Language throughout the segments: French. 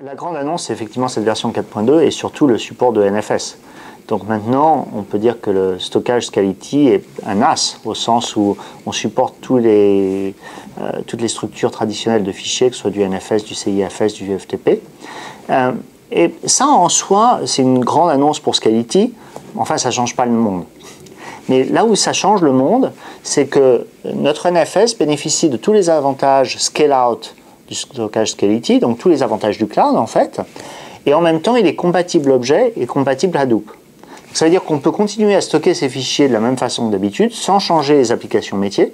La grande annonce, c'est effectivement cette version 4.2 et surtout le support de NFS. Donc maintenant, on peut dire que le stockage Scality est un as, au sens où on supporte toutes les structures traditionnelles de fichiers, que ce soit du NFS, du CIFS, du FTP. Et ça, en soi, c'est une grande annonce pour Scality. Enfin, ça ne change pas le monde. Mais là où ça change le monde, c'est que notre NFS bénéficie de tous les avantages scale-out du stockage Scality, donc tous les avantages du cloud, en fait. Et en même temps, il est compatible objet et compatible Hadoop. Ça veut dire qu'on peut continuer à stocker ces fichiers de la même façon que d'habitude, sans changer les applications métiers,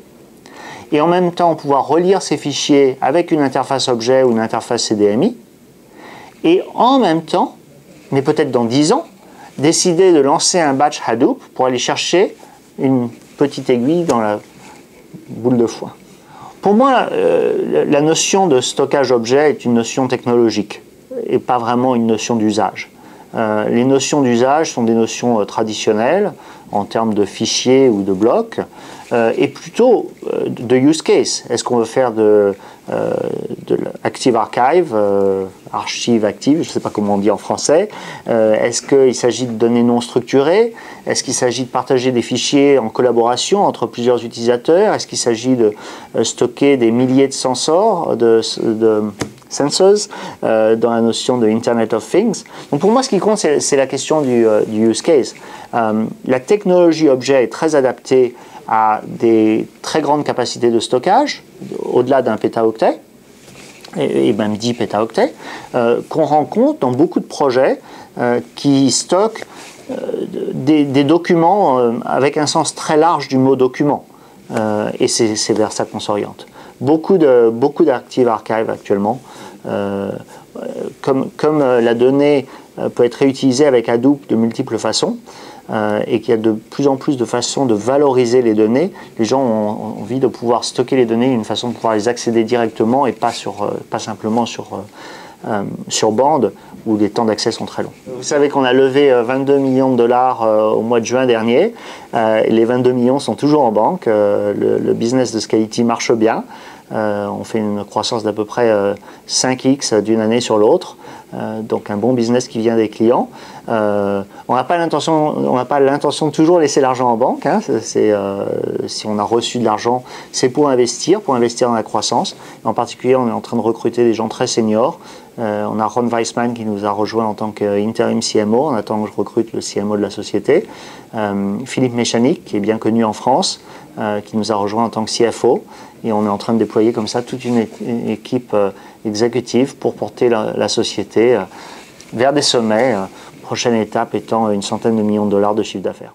et en même temps pouvoir relire ces fichiers avec une interface objet ou une interface CDMI, et en même temps, mais peut-être dans 10 ans, décider de lancer un batch Hadoop pour aller chercher une petite aiguille dans la boule de foin. Pour moi, la notion de stockage objet est une notion technologique et pas vraiment une notion d'usage. Les notions d'usage sont des notions traditionnelles en termes de fichiers ou de blocs et plutôt de use case. Est-ce qu'on veut faire de l'Active Archive, archive active, je ne sais pas comment on dit en français. Est-ce qu'il s'agit de données non structurées? Est-ce qu'il s'agit de partager des fichiers en collaboration entre plusieurs utilisateurs? Est-ce qu'il s'agit de stocker des milliers de sensors, sensors dans la notion de Internet of Things? Donc pour moi, ce qui compte, c'est la question du use case. La technologie objet est très adaptée à des très grandes capacités de stockage, au-delà d'un pétaoctet, et même 10 pétaoctets, qu'on rencontre dans beaucoup de projets qui stockent des documents avec un sens très large du mot document. Et c'est vers ça qu'on s'oriente. Beaucoup d'Active Archive actuellement, comme la donnée peut être réutilisée avec Hadoop de multiples façons, et qu'il y a de plus en plus de façons de valoriser les données, les gens ont envie de pouvoir stocker les données, une façon de pouvoir les accéder directement et pas simplement sur bande où les temps d'accès sont très longs. Vous savez qu'on a levé 22 millions de dollars au mois de juin dernier. Les 22 millions sont toujours en banque. Le business de Scality marche bien. On fait une croissance d'à peu près 5x d'une année sur l'autre. Donc un bon business qui vient des clients. On n'a pas l'intention de toujours laisser l'argent en banque. Hein. Si on a reçu de l'argent, c'est pour investir dans la croissance. En particulier, on est en train de recruter des gens très seniors. On a Ron Weissman qui nous a rejoint en tant qu'interim CMO. On attend que je recrute le CMO de la société. Philippe Méchanic, qui est bien connu en France, qui nous a rejoint en tant que CFO. Et on est en train de déployer comme ça toute une équipe exécutive pour porter la société vers des sommets. Prochaine étape étant une centaine de millions de dollars de chiffre d'affaires.